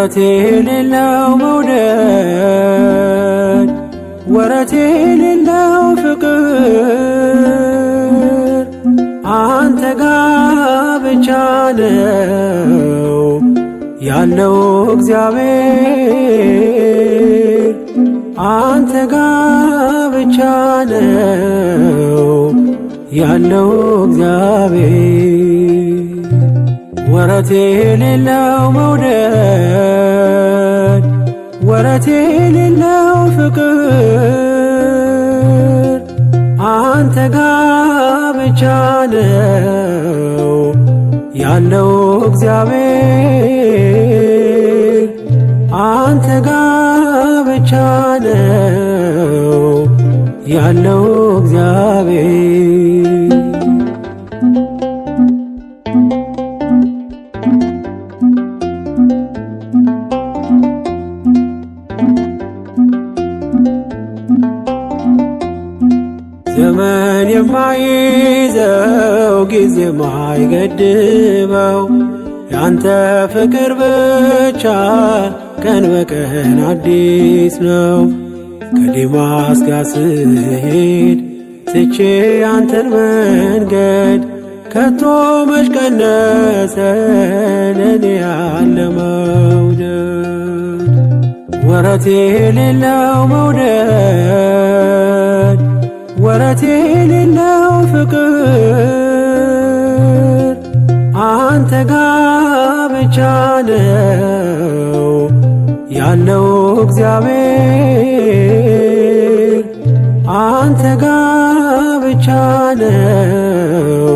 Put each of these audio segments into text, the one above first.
ወረት የሌለው መውደድ ወረት የሌለው ፍቅር አንተ ጋ ብቻ ነው ያለው እግዚአብሔር አንተ ጋ ብቻ ነው ያለው እግዚአብሔር ወረት የሌለው መውደድ ወረት የሌለው ፍቅር አንተ ጋ ብቻ ነው ያለው እግዚአብሔር አንተ ጋ ብቻ ነው ያለው እግዚአብሔር ዘመን የማይዘው ጊዜ የማይገድበው ያንተ ፍቅር ብቻ ቀን በቀን አዲስ ነው። ከዴማስ ጋር ስሄድ ትቼ ያንተን መንገድ ከቶ መች ቀነሰ ለኔ ያለ መውደድ ወረት የሌለው መውደድ ወረት የሌለው ፍቅር አንተ ጋ ብቻ ነው ያለው እግዚአብሔር አንተ ጋ ብቻ ነው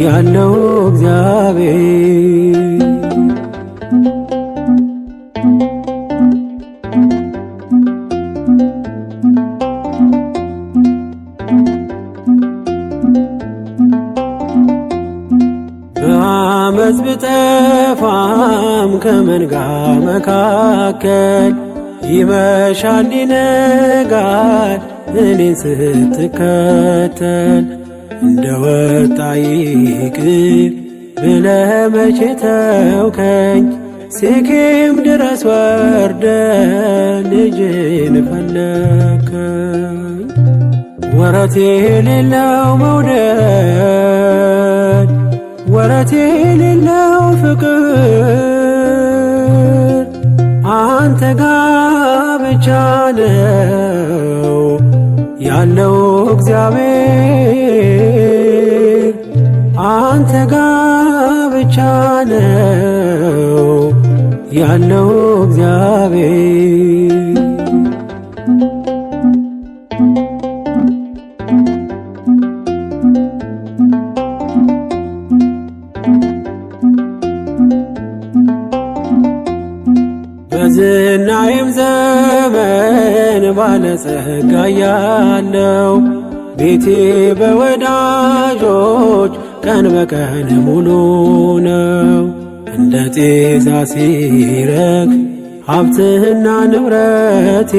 ያለው እግዚአብሔር በአመፅ ብጠፋም ከመንጋ መካከል ይመሻል ይነጋል እኔን ስትከተል እንደ ወጣ ይቅር ብለህ መቼ ተውከኝ ሴኬም ድረስ ወርደ ልጅን ፈለከኝ ወረት የሌለው መውደድ ወረት የሌለው ፍቅር አንተ ጋ ብቻ ነው ያለው እግዚአብሔር አንተ ጋ ብቻ ነው ያለው እግዚአብሔር በዝናዬም ዘመን ባለጸጋ ያለው ቤቴ በወዳጆች ቀን በቀን ሙሉ ነው። እንደ ጤዛ ሲረግፍ ሀብትህና ንብረቴ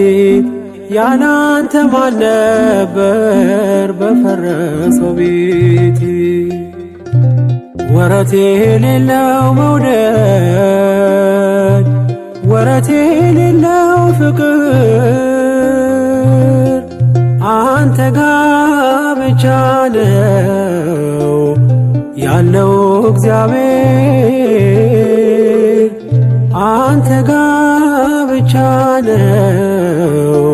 ያላንተ ማን ነበር በፈረሰው ቤቴ ወረት የሌለው መውደድ ወረት የሌለው ፍቅር አንተ ጋ ብቻ ነው ያለው እግዚአብሔር አንተ ጋ ብቻ ነው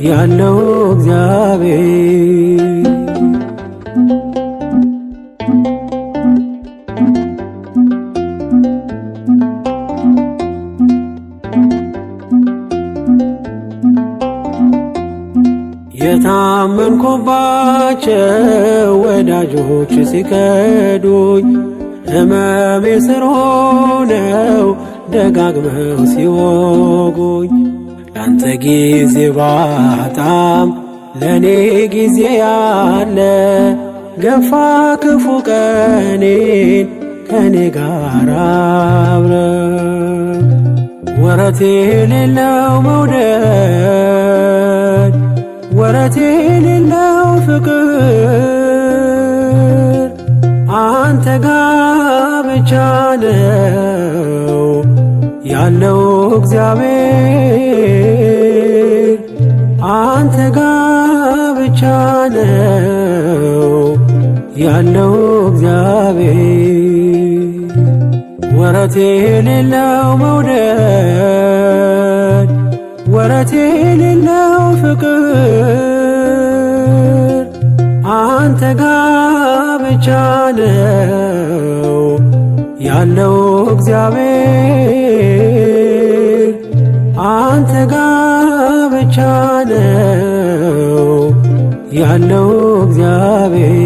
ያለው እግዚአብሔር የታመንኩባቸው ወዳጆች ሲከዱኝ ሕመሜ ስር ሆነው ደጋግመው ሲወጉኝ ላንተ ጊዜ ባጣም ለኔ ጊዜ ያለ ገፋ ክፉ ቀኔን ከኔ ጋር አብረ ወረት የሌለው መውደድ ወረት የሌለው ፍቅር አንተ ጋ ብቻ ነው ያለው እግዚአብሔር አንተ ጋ ብቻ ነው ያለው እግዚአብሔር። ወረት የሌለው መውደድ ወረት የሌለው ፍቅር አንተ ጋ ብቻ ነው ያለው እግዚአብሔር አንተ ጋ ብቻ ነው ያለው እግዚአብሔር።